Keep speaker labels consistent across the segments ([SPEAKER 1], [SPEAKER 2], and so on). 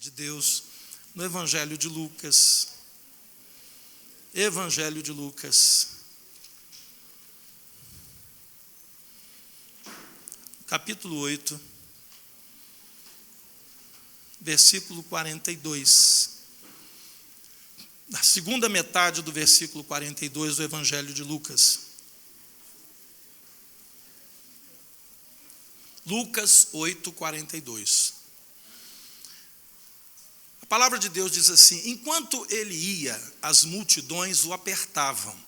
[SPEAKER 1] de Deus no Evangelho de Lucas. Evangelho de Lucas, capítulo 8, versículo 42. Na segunda metade do versículo 42 do Evangelho de Lucas. Lucas 8, 42. A palavra de Deus diz assim: enquanto ele ia, as multidões o apertavam.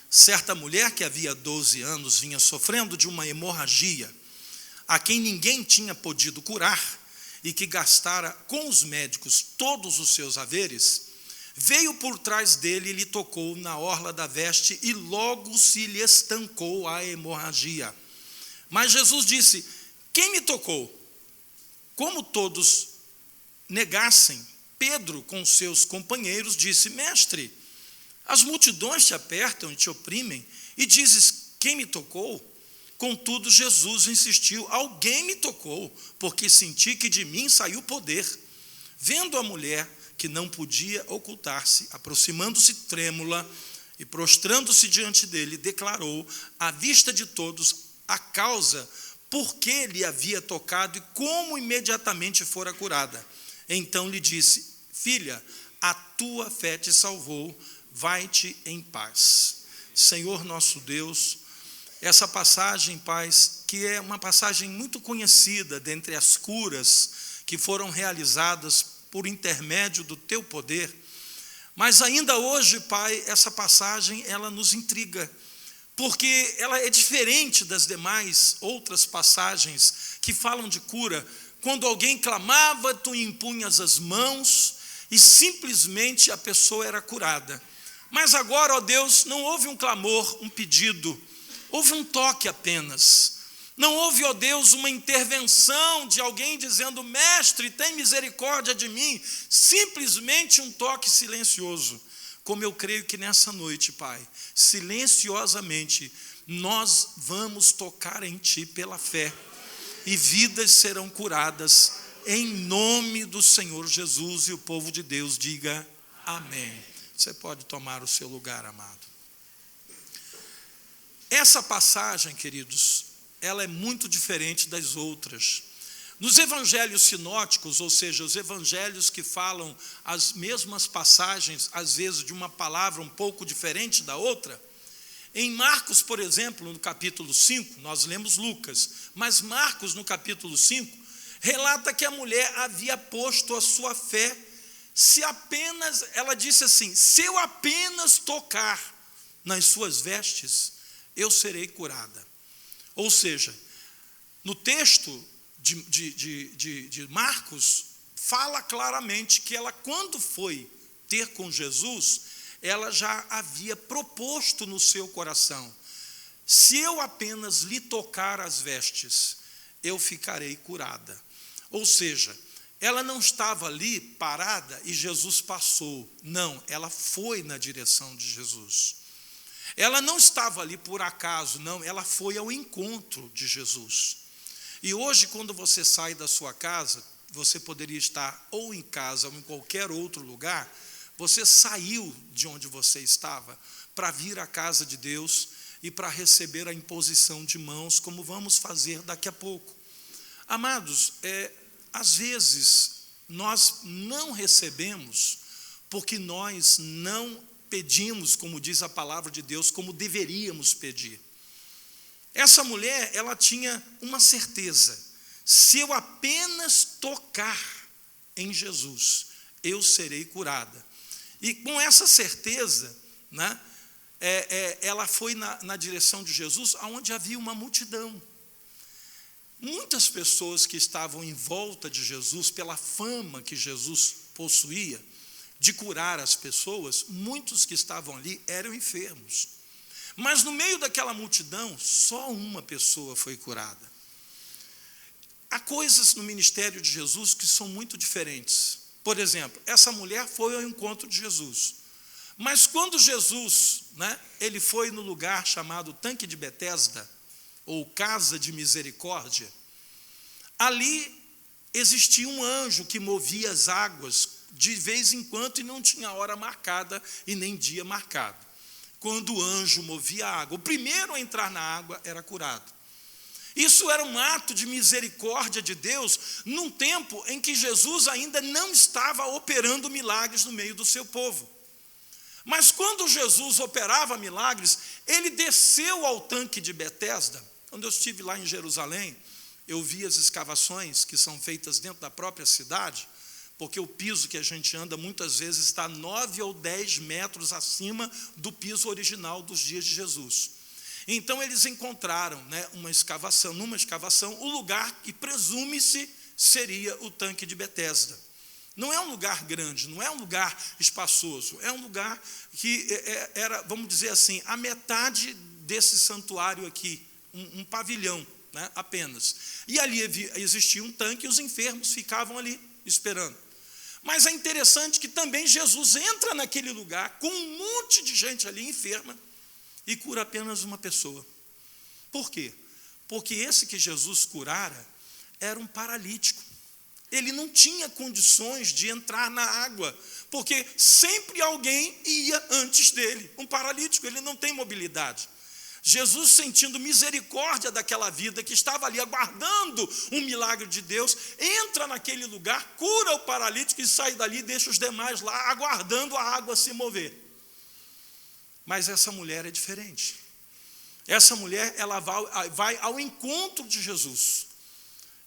[SPEAKER 1] Certa mulher que havia 12 anos vinha sofrendo de uma hemorragia, a quem ninguém tinha podido curar, e que gastara com os médicos todos os seus haveres, veio por trás dele e lhe tocou na orla da veste, e logo se lhe estancou a hemorragia. Mas Jesus disse: quem me tocou? Como todos negassem, Pedro, com seus companheiros, disse: mestre, as multidões te apertam e te oprimem, e dizes: quem me tocou? Contudo, Jesus insistiu: alguém me tocou, porque senti que de mim saiu poder. Vendo a mulher que não podia ocultar-se, aproximando-se trêmula e prostrando-se diante dele, declarou à vista de todos a causa por que lhe havia tocado e como imediatamente fora curada. Então lhe disse: filha, a tua fé te salvou, vai-te em paz. Senhor nosso Deus, essa passagem, Pai, que é uma passagem muito conhecida dentre as curas que foram realizadas por intermédio do teu poder, mas ainda hoje, Pai, essa passagem ela nos intriga, porque ela é diferente das demais outras passagens que falam de cura. Quando alguém clamava, tu impunhas as mãos e simplesmente a pessoa era curada. Mas agora, ó Deus, não houve um clamor, um pedido, houve um toque apenas. Não houve, ó Deus, uma intervenção de alguém dizendo: mestre, tem misericórdia de mim. Simplesmente um toque silencioso. Como eu creio que nessa noite, Pai, silenciosamente, nós vamos tocar em Ti pela fé, e vidas serão curadas, em nome do Senhor Jesus, e o povo de Deus diga amém. Você pode tomar o seu lugar, amado. Essa passagem, queridos, ela é muito diferente das outras. Nos evangelhos sinóticos, ou seja, os evangelhos que falam as mesmas passagens, às vezes de uma palavra um pouco diferente da outra, em Marcos, por exemplo, no capítulo 5, nós lemos Lucas, mas Marcos, no capítulo 5, relata que a mulher havia posto a sua fé, se apenas, ela disse assim: se eu apenas tocar nas suas vestes, eu serei curada. Ou seja, no texto de Marcos, fala claramente que ela, quando foi ter com Jesus, ela já havia proposto no seu coração: se eu apenas lhe tocar as vestes, eu ficarei curada. Ou seja, ela não estava ali parada e Jesus passou. Não, ela foi na direção de Jesus. Ela não estava ali por acaso, não, ela foi ao encontro de Jesus. E hoje, quando você sai da sua casa, você poderia estar ou em casa ou em qualquer outro lugar, você saiu de onde você estava para vir à casa de Deus e para receber a imposição de mãos, como vamos fazer daqui a pouco. Amados, às vezes nós não recebemos porque nós não pedimos, como diz a palavra de Deus, como deveríamos pedir. Essa mulher, ela tinha uma certeza: se eu apenas tocar em Jesus, eu serei curada. E com essa certeza, né, ela foi na direção de Jesus, onde havia uma multidão. Muitas pessoas que estavam em volta de Jesus, pela fama que Jesus possuía de curar as pessoas, muitos que estavam ali eram enfermos. Mas no meio daquela multidão, só uma pessoa foi curada. Há coisas no ministério de Jesus que são muito diferentes. Por exemplo, essa mulher foi ao encontro de Jesus. Mas quando Jesus, ele foi no lugar chamado Tanque de Betesda, ou Casa de Misericórdia, ali existia um anjo que movia as águas de vez em quando e não tinha hora marcada e nem dia marcado. Quando o anjo movia a água, o primeiro a entrar na água era curado. Isso era um ato de misericórdia de Deus num tempo em que Jesus ainda não estava operando milagres no meio do seu povo. Mas quando Jesus operava milagres, ele desceu ao tanque de Betesda. Quando eu estive lá em Jerusalém, eu vi as escavações que são feitas dentro da própria cidade, porque o piso que a gente anda muitas vezes está 9 ou 10 metros acima do piso original dos dias de Jesus. Então eles encontraram, numa escavação, o lugar que presume-se seria o tanque de Betesda. Não é um lugar grande, não é um lugar espaçoso, é um lugar que era, vamos dizer assim, a metade desse santuário aqui, um pavilhão, apenas. E ali existia um tanque e os enfermos ficavam ali esperando. Mas é interessante que também Jesus entra naquele lugar com um monte de gente ali enferma e cura apenas uma pessoa. Por quê? Porque esse que Jesus curara era um paralítico. Ele não tinha condições de entrar na água, porque sempre alguém ia antes dele. Um paralítico, ele não tem mobilidade. Jesus, sentindo misericórdia daquela vida que estava ali aguardando um milagre de Deus, entra naquele lugar, cura o paralítico e sai dali e deixa os demais lá aguardando a água se mover. Mas essa mulher é diferente. Essa mulher, ela vai ao encontro de Jesus.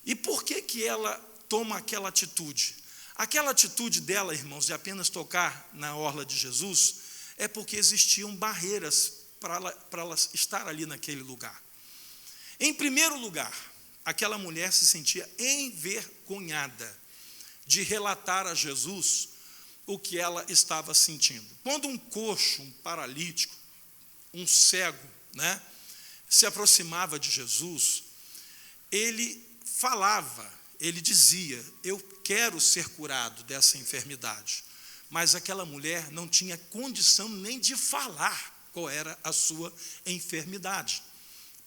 [SPEAKER 1] E por que ela toma aquela atitude? Aquela atitude dela, irmãos, de apenas tocar na orla de Jesus, é porque existiam barreiras para ela estar ali naquele lugar. Em primeiro lugar, aquela mulher se sentia envergonhada de relatar a Jesus o que ela estava sentindo. Quando um coxo, um paralítico, um cego, se aproximava de Jesus, ele falava, ele dizia: eu quero ser curado dessa enfermidade. Mas aquela mulher não tinha condição nem de falar qual era a sua enfermidade.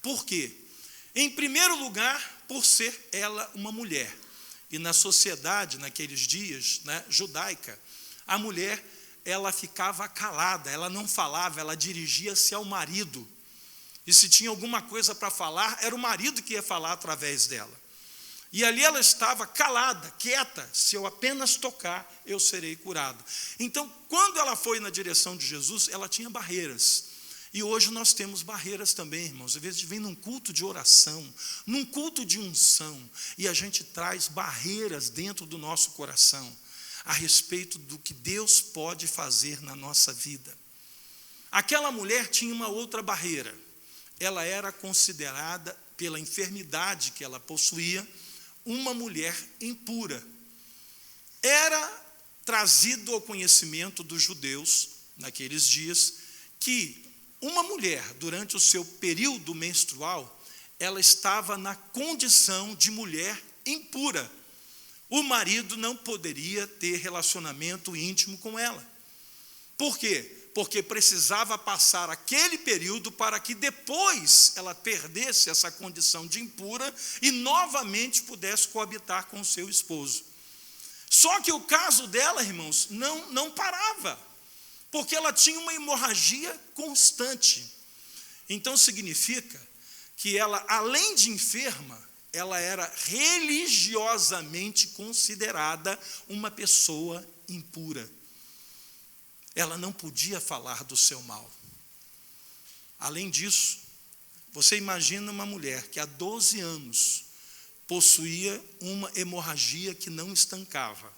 [SPEAKER 1] Por quê? Em primeiro lugar, por ser ela uma mulher. E na sociedade, naqueles dias, judaica, a mulher, ela ficava calada, ela não falava, ela dirigia-se ao marido. E se tinha alguma coisa para falar, era o marido que ia falar através dela. E ali ela estava calada, quieta: se eu apenas tocar, eu serei curado. Então, quando ela foi na direção de Jesus, ela tinha barreiras. E hoje nós temos barreiras também, irmãos. Às vezes a gente vem num culto de oração, num culto de unção, e a gente traz barreiras dentro do nosso coração a respeito do que Deus pode fazer na nossa vida. Aquela mulher tinha uma outra barreira. Ela era considerada, pela enfermidade que ela possuía, uma mulher impura. Era trazido ao conhecimento dos judeus, naqueles dias, que uma mulher, durante o seu período menstrual, ela estava na condição de mulher impura. O marido não poderia ter relacionamento íntimo com ela. Por quê? Porque precisava passar aquele período para que depois ela perdesse essa condição de impura e novamente pudesse coabitar com o seu esposo. Só que o caso dela, irmãos, não parava, porque ela tinha uma hemorragia constante. Então significa que ela, além de enferma, ela era religiosamente considerada uma pessoa impura. Ela não podia falar do seu mal. Além disso, você imagina uma mulher que há 12 anos possuía uma hemorragia que não estancava.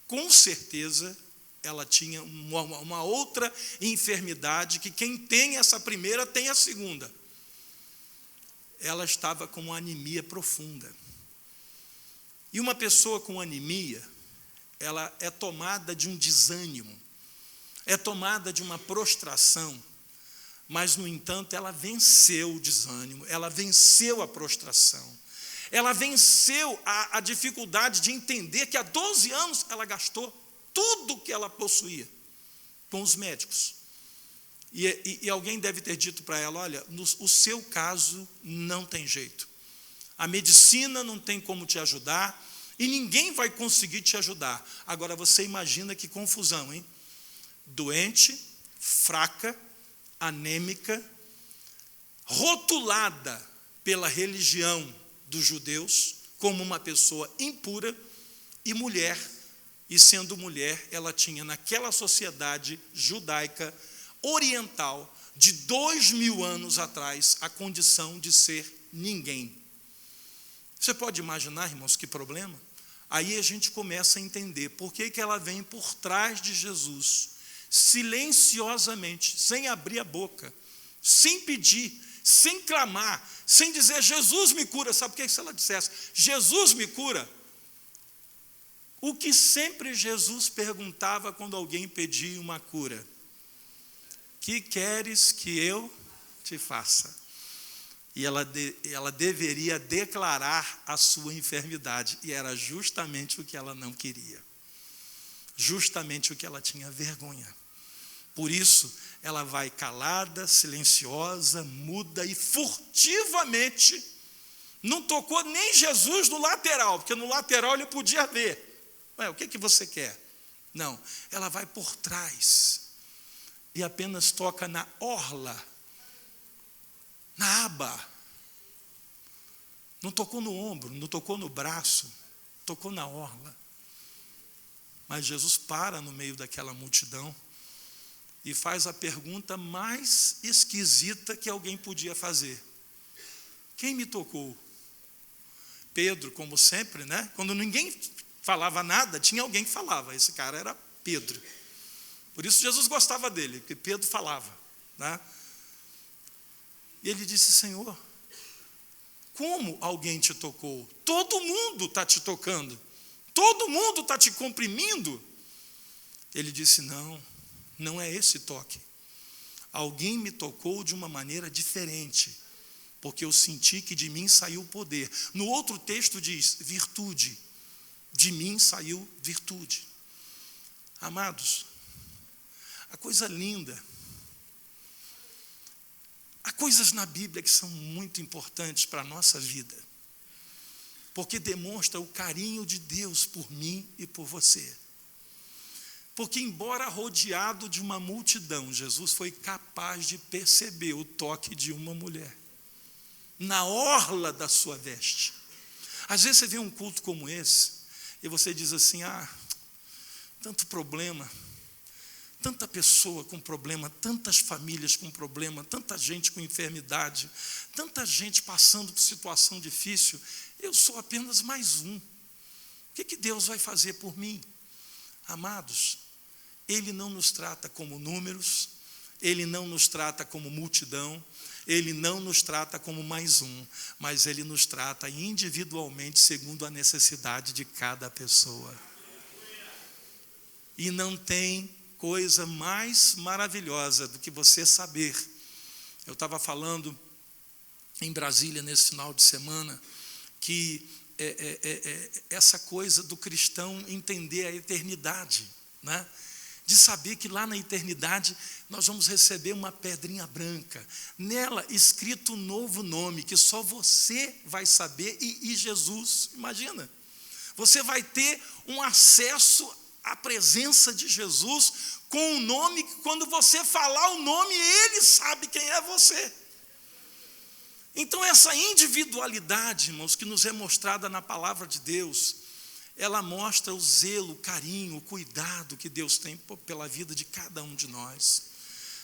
[SPEAKER 1] Com certeza, ela tinha uma outra enfermidade, que quem tem essa primeira tem a segunda. Ela estava com uma anemia profunda. E uma pessoa com anemia, ela é tomada de um desânimo, é tomada de uma prostração, mas, no entanto, ela venceu o desânimo, ela venceu a prostração, ela venceu a dificuldade de entender que há 12 anos ela gastou tudo que ela possuía com os médicos. E alguém deve ter dito para ela: olha, o seu caso não tem jeito. A medicina não tem como te ajudar, e ninguém vai conseguir te ajudar. Agora você imagina que confusão, hein? Doente, fraca, anêmica, rotulada pela religião dos judeus como uma pessoa impura e mulher. E sendo mulher, ela tinha naquela sociedade judaica oriental de 2000 anos atrás a condição de ser ninguém. Você pode imaginar, irmãos, que problema? Aí a gente começa a entender por que ela vem por trás de Jesus, silenciosamente, sem abrir a boca, sem pedir, sem clamar, sem dizer, Jesus me cura. Sabe por que se ela dissesse, Jesus me cura? O que sempre Jesus perguntava quando alguém pedia uma cura? Que queres que eu te faça? E ela deveria declarar a sua enfermidade, e era justamente o que ela não queria, justamente o que ela tinha vergonha. Por isso, ela vai calada, silenciosa, muda e furtivamente, não tocou nem Jesus no lateral, porque no lateral ele podia ver. O que você quer? Não, ela vai por trás e apenas toca na orla, na aba. Não tocou no ombro, não tocou no braço, tocou na orla. Mas Jesus para no meio daquela multidão e faz a pergunta mais esquisita que alguém podia fazer: quem me tocou? Pedro, como sempre, né? Quando ninguém falava nada, tinha alguém que falava. Esse cara era Pedro. Por isso Jesus gostava dele, porque Pedro falava, né? E ele disse: Senhor, como alguém te tocou? Todo mundo está te tocando, todo mundo está te comprimindo. Ele disse: não é esse toque. Alguém me tocou de uma maneira diferente, porque eu senti que de mim saiu poder. No outro texto diz virtude. De mim saiu virtude. Amados, a coisa linda, há coisas na Bíblia que são muito importantes para a nossa vida, porque demonstra o carinho de Deus por mim e por você. Porque embora rodeado de uma multidão, Jesus foi capaz de perceber o toque de uma mulher na orla da sua veste. Às vezes você vê um culto como esse e você diz assim: tanto problema, tanta pessoa com problema, tantas famílias com problema, tanta gente com enfermidade, tanta gente passando por situação difícil, eu sou apenas mais um. O que Deus vai fazer por mim? Amados, Ele não nos trata como números, Ele não nos trata como multidão, Ele não nos trata como mais um, mas Ele nos trata individualmente segundo a necessidade de cada pessoa. E não tem coisa mais maravilhosa do que você saber. Eu estava falando em Brasília nesse final de semana que essa coisa do cristão entender a eternidade, né? De saber que lá na eternidade nós vamos receber uma pedrinha branca, nela escrito um novo nome, que só você vai saber e Jesus. Imagina, você vai ter um acesso à presença de Jesus com um nome que quando você falar o nome, Ele sabe quem é você. Então essa individualidade, irmãos, que nos é mostrada na palavra de Deus, ela mostra o zelo, o carinho, o cuidado que Deus tem pela vida de cada um de nós.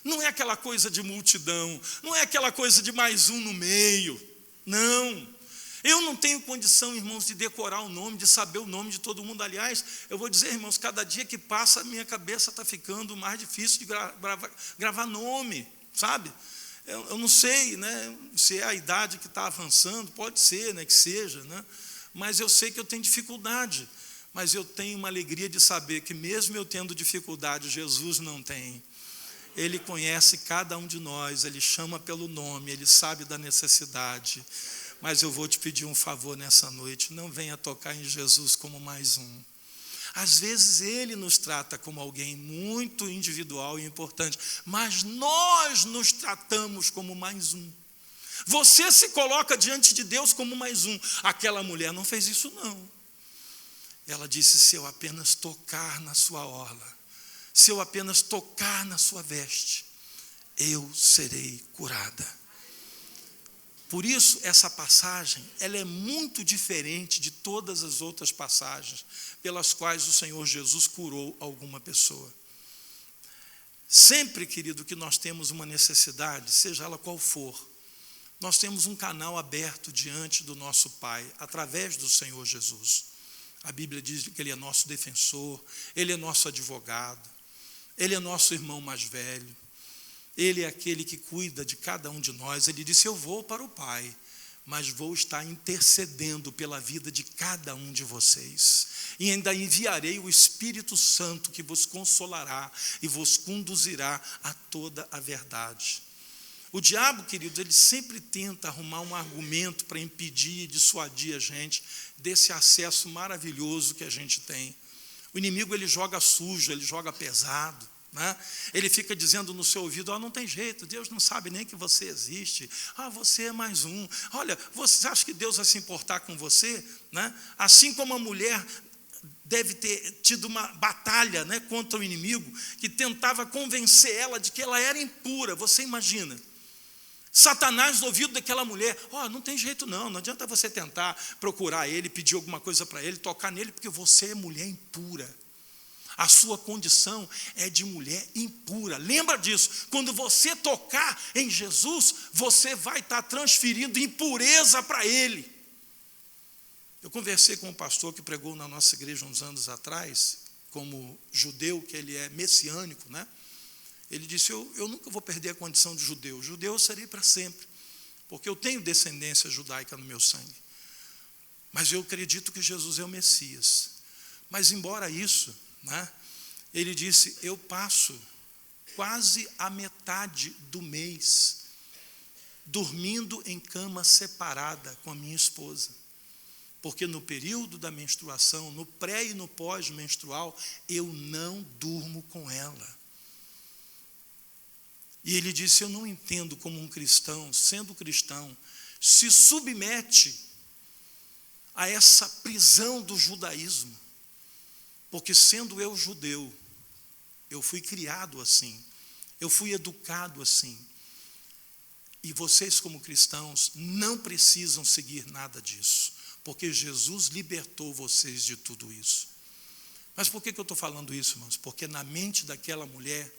[SPEAKER 1] Não é aquela coisa de multidão, não é aquela coisa de mais um no meio, não. Eu não tenho condição, irmãos, de decorar o nome, de saber o nome de todo mundo. Aliás, eu vou dizer, irmãos, cada dia que passa, a minha cabeça está ficando mais difícil de gravar nome, sabe? Eu não sei, né, se é a idade que está avançando, pode ser, né, que seja, né? Mas eu sei que eu tenho dificuldade, mas eu tenho uma alegria de saber que mesmo eu tendo dificuldade, Jesus não tem. Ele conhece cada um de nós, Ele chama pelo nome, Ele sabe da necessidade. Mas eu vou te pedir um favor nessa noite, não venha tocar em Jesus como mais um. Às vezes Ele nos trata como alguém muito individual e importante, mas nós nos tratamos como mais um. Você se coloca diante de Deus como mais um. Aquela mulher não fez isso, não. Ela disse: se eu apenas tocar na sua orla, se eu apenas tocar na sua veste, eu serei curada. Por isso, essa passagem, ela é muito diferente de todas as outras passagens pelas quais o Senhor Jesus curou alguma pessoa. Sempre, querido, que nós temos uma necessidade, seja ela qual for, nós temos um canal aberto diante do nosso Pai, através do Senhor Jesus. A Bíblia diz que Ele é nosso defensor, Ele é nosso advogado, Ele é nosso irmão mais velho. Ele é aquele que cuida de cada um de nós. Ele disse: eu vou para o Pai, mas vou estar intercedendo pela vida de cada um de vocês. E ainda enviarei o Espírito Santo, que vos consolará e vos conduzirá a toda a verdade. O diabo, queridos, ele sempre tenta arrumar um argumento para impedir e dissuadir a gente desse acesso maravilhoso que a gente tem. O inimigo, ele joga sujo, ele joga pesado. Ele fica dizendo no seu ouvido: não tem jeito, Deus não sabe nem que você existe, você é mais um, olha, você acha que Deus vai se importar com você? Assim como a mulher deve ter tido uma batalha contra o inimigo, que tentava convencer ela de que ela era impura. Você imagina, Satanás no ouvido daquela mulher: não tem jeito não adianta você tentar procurar ele, pedir alguma coisa para ele, tocar nele, porque você é mulher impura. A sua condição é de mulher impura. Lembra disso. Quando você tocar em Jesus, você vai estar transferindo impureza para Ele. Eu conversei com um pastor que pregou na nossa igreja uns anos atrás, como judeu, que ele é messiânico, Ele disse: eu nunca vou perder a condição de judeu. Judeu eu serei para sempre, porque eu tenho descendência judaica no meu sangue. Mas eu acredito que Jesus é o Messias. Mas embora isso, ele disse: eu passo quase a metade do mês dormindo em cama separada com a minha esposa, porque no período da menstruação, no pré e no pós-menstrual, eu não durmo com ela. E ele disse: eu não entendo como um cristão, sendo cristão, se submete a essa prisão do judaísmo. Porque sendo eu judeu, eu fui criado assim, eu fui educado assim. E vocês, como cristãos, não precisam seguir nada disso, porque Jesus libertou vocês de tudo isso. Mas por que eu estou falando isso, irmãos? Porque na mente daquela mulher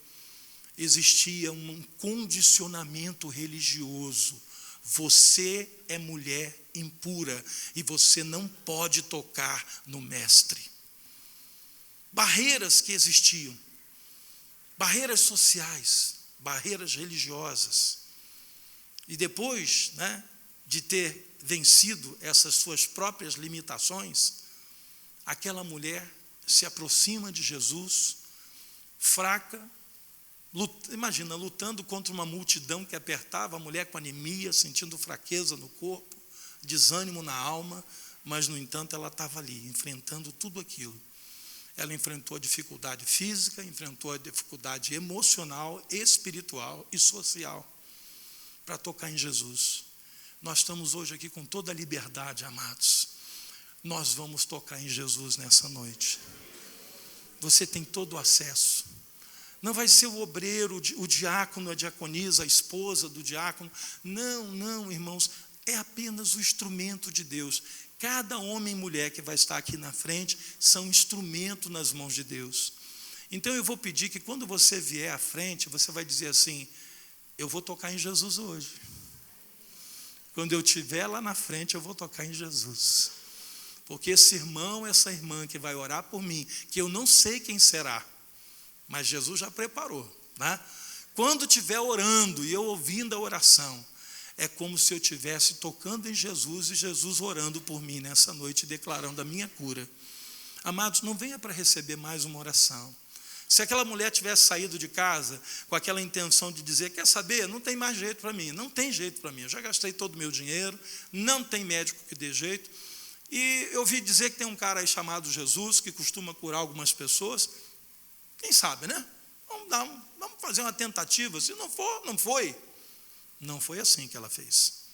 [SPEAKER 1] existia um condicionamento religioso. Você é mulher impura e você não pode tocar no mestre. Barreiras que existiam, barreiras sociais, barreiras religiosas. E depois, de ter vencido essas suas próprias limitações, aquela mulher se aproxima de Jesus, fraca, imagina, lutando contra uma multidão que apertava, a mulher com anemia, sentindo fraqueza no corpo, desânimo na alma, mas, no entanto, ela estava ali, enfrentando tudo aquilo. Ela enfrentou a dificuldade física, enfrentou a dificuldade emocional, espiritual e social para tocar em Jesus. Nós estamos hoje aqui com toda a liberdade, amados. Nós vamos tocar em Jesus nessa noite. Você tem todo o acesso. Não vai ser o obreiro, o diácono, a diaconisa, a esposa do diácono. Não, irmãos, é apenas o instrumento de Deus. Cada homem e mulher que vai estar aqui na frente são instrumento nas mãos de Deus. Então eu vou pedir que quando você vier à frente, você vai dizer assim: eu vou tocar em Jesus hoje. Quando eu estiver lá na frente, eu vou tocar em Jesus. Porque esse irmão, essa irmã que vai orar por mim, que eu não sei quem será, mas Jesus já preparou. Quando estiver orando e eu ouvindo a oração, é como se eu estivesse tocando em Jesus e Jesus orando por mim nessa noite, declarando a minha cura. Amados, não venha para receber mais uma oração. Se aquela mulher tivesse saído de casa com aquela intenção de dizer: quer saber, não tem mais jeito para mim, não tem jeito para mim, eu já gastei todo o meu dinheiro, não tem médico que dê jeito. E eu ouvi dizer que tem um cara aí chamado Jesus, que costuma curar algumas pessoas. Quem sabe, Vamos fazer uma tentativa, se não for, não foi. Não foi assim que ela fez.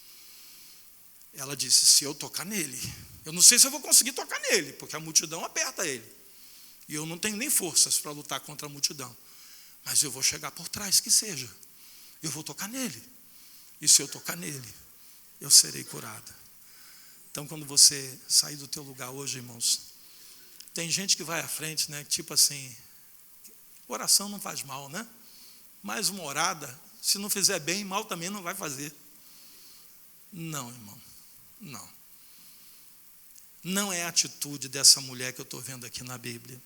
[SPEAKER 1] Ela disse: se eu tocar nele, Eu não sei se eu vou conseguir tocar nele, porque a multidão aperta ele. E eu não tenho nem forças para lutar contra a multidão. Mas eu vou chegar por trás, que seja. Eu vou tocar nele. E se eu tocar nele, eu serei curada. Então, quando você sair do teu lugar hoje, irmãos, tem gente que vai à frente, né? Tipo assim, oração não faz mal, né? Mas uma orada, se não fizer bem, mal também não vai fazer. Não, irmão, não. Não é a atitude dessa mulher que eu estou vendo aqui na Bíblia.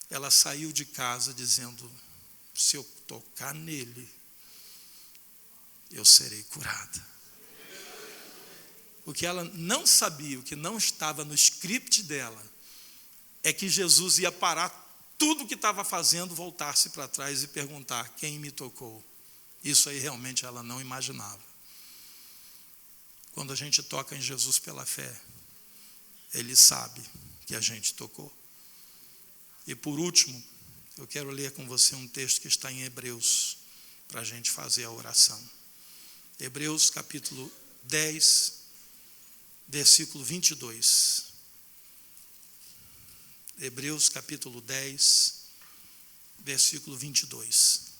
[SPEAKER 1] Ela saiu de casa dizendo, se eu tocar nele, eu serei curada. O que ela não sabia, o que não estava no script dela, é que Jesus ia parar tudo o que estava fazendo, voltar-se para trás e perguntar, quem me tocou? Isso aí realmente ela não imaginava. Quando a gente toca em Jesus pela fé, Ele sabe que a gente tocou. E por último, eu quero ler com você um texto que está em Hebreus, para a gente fazer a oração. Hebreus capítulo 10, versículo 22. Hebreus capítulo 10, versículo 22.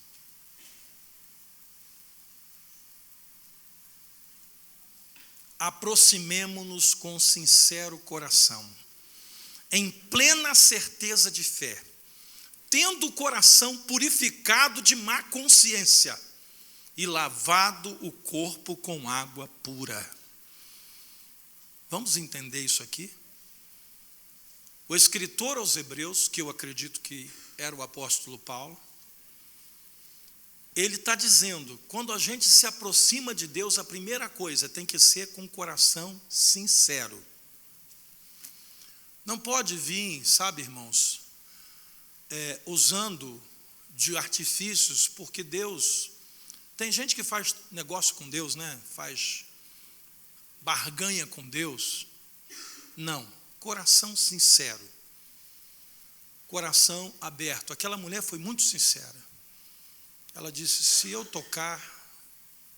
[SPEAKER 1] Aproximemo-nos com sincero coração, em plena certeza de fé, tendo o coração purificado de má consciência e lavado o corpo com água pura. Vamos entender isso aqui? O escritor aos Hebreus, que eu acredito que era o apóstolo Paulo, ele está dizendo, quando a gente se aproxima de Deus, a primeira coisa tem que ser com o coração sincero. Não pode vir, sabe, irmãos, usando de artifícios, porque Deus, tem gente que faz negócio com Deus, né? Faz barganha com Deus. Não, coração sincero, coração aberto. Aquela mulher foi muito sincera. Ela disse, se eu tocar,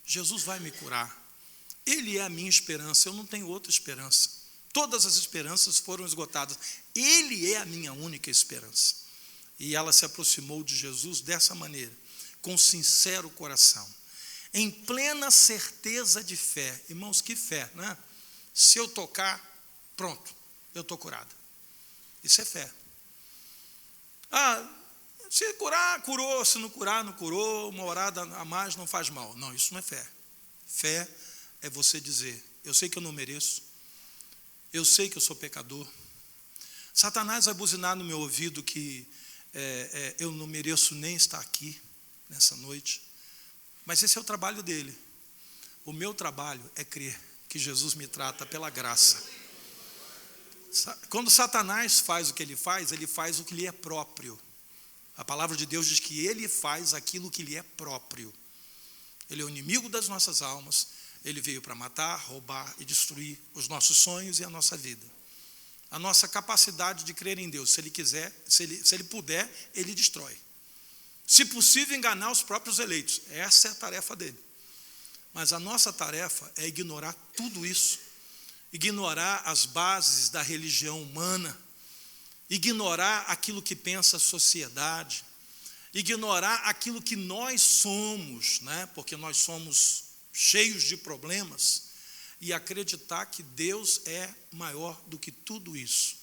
[SPEAKER 1] Jesus vai me curar. Ele é a minha esperança, eu não tenho outra esperança. Todas as esperanças foram esgotadas. Ele é a minha única esperança. E ela se aproximou de Jesus dessa maneira, com sincero coração, em plena certeza de fé. Irmãos, que fé, né? Se eu tocar, pronto, eu estou curado. Isso é fé. Se curar, curou. Se não curar, não curou. Uma orada a mais não faz mal. Não, isso não é fé. Fé é você dizer, eu sei que eu não mereço, eu sei que eu sou pecador. Satanás vai buzinar no meu ouvido que eu não mereço nem estar aqui nessa noite. Mas esse é o trabalho dele. O meu trabalho é crer que Jesus me trata pela graça. Quando Satanás faz o que ele faz o que lhe é próprio. A palavra de Deus diz que ele faz aquilo que lhe é próprio. Ele é o inimigo das nossas almas. Ele veio para matar, roubar e destruir os nossos sonhos e a nossa vida. A nossa capacidade de crer em Deus, se ele quiser, se ele puder, ele destrói. Se possível, enganar os próprios eleitos. Essa é a tarefa dele. Mas a nossa tarefa é ignorar tudo isso. Ignorar as bases da religião humana. Ignorar aquilo que pensa a sociedade. Ignorar aquilo que nós somos, né? Porque nós somos cheios de problemas. E acreditar que Deus é maior do que tudo isso.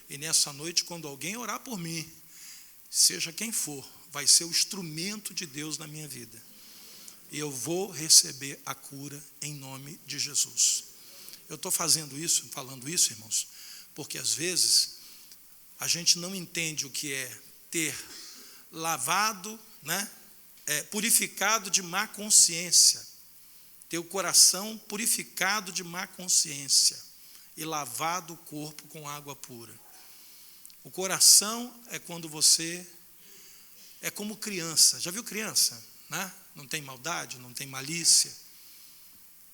[SPEAKER 1] E nessa noite, quando alguém orar por mim, seja quem for, vai ser o instrumento de Deus na minha vida. E eu vou receber a cura em nome de Jesus. Eu estou falando isso, irmãos, porque às vezes a gente não entende o que é ter lavado, né? Purificado de má consciência. Ter o coração purificado de má consciência e lavado o corpo com água pura. O coração é quando você é como criança. Já viu criança, né? Não tem maldade, não tem malícia.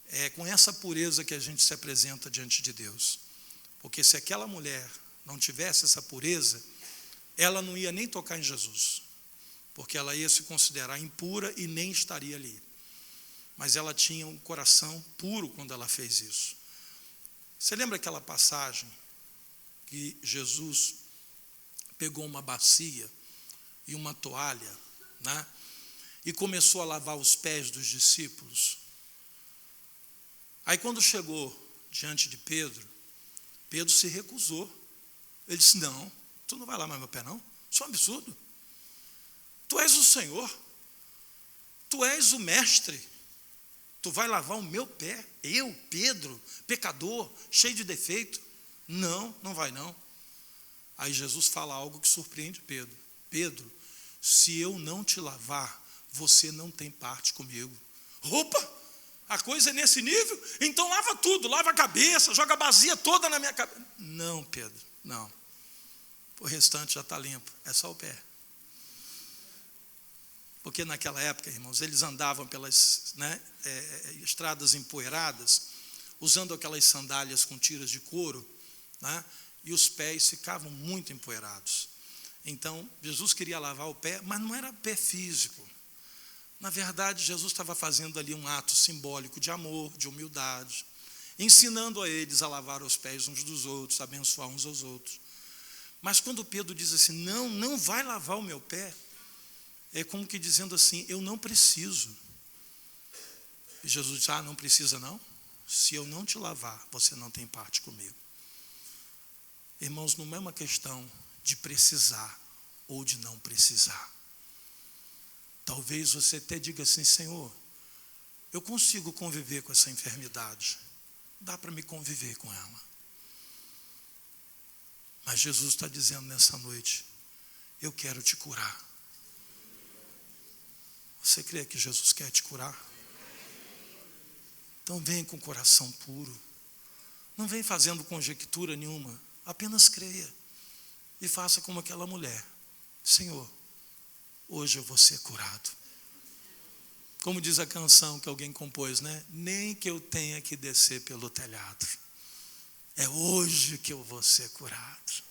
[SPEAKER 1] É com essa pureza que a gente se apresenta diante de Deus. Porque se aquela mulher não tivesse essa pureza, ela não ia nem tocar em Jesus. Porque ela ia se considerar impura e nem estaria ali. Mas ela tinha um coração puro quando ela fez isso. Você lembra aquela passagem que Jesus pegou uma bacia e uma toalha, né? E começou a lavar os pés dos discípulos? Aí quando chegou diante de Pedro, Pedro se recusou. Ele disse: não, tu não vai lavar meu pé não? Isso é um absurdo. Tu és o Senhor, tu és o mestre, tu vai lavar o meu pé? Eu, Pedro, pecador, cheio de defeito? Não, não vai não. Aí Jesus fala algo que surpreende Pedro: Pedro, se eu não te lavar, você não tem parte comigo. Opa, a coisa é nesse nível? Então lava tudo, lava a cabeça, joga a bacia toda na minha cabeça. Não, Pedro, não. O restante já está limpo, é só o pé. Porque naquela época, irmãos, eles andavam pelas estradas empoeiradas, usando aquelas sandálias com tiras de couro, né, e os pés ficavam muito empoeirados. Então, Jesus queria lavar o pé, mas não era pé físico. Na verdade, Jesus estava fazendo ali um ato simbólico de amor, de humildade, ensinando a eles a lavar os pés uns dos outros, a abençoar uns aos outros. Mas quando Pedro diz assim: não, não vai lavar o meu pé, é como que dizendo assim: eu não preciso. E Jesus diz: não precisa não? Se eu não te lavar, você não tem parte comigo. Irmãos, não é uma questão de precisar ou de não precisar. Talvez você até diga assim: Senhor, eu consigo conviver com essa enfermidade, dá para me conviver com ela. Mas Jesus está dizendo nessa noite: eu quero te curar. Você crê que Jesus quer te curar? Então vem com o coração puro. Não vem fazendo conjectura nenhuma. Apenas creia. E faça como aquela mulher: Senhor, hoje eu vou ser curado. Como diz a canção que alguém compôs, né? Nem que eu tenha que descer pelo telhado. É hoje que eu vou ser curado.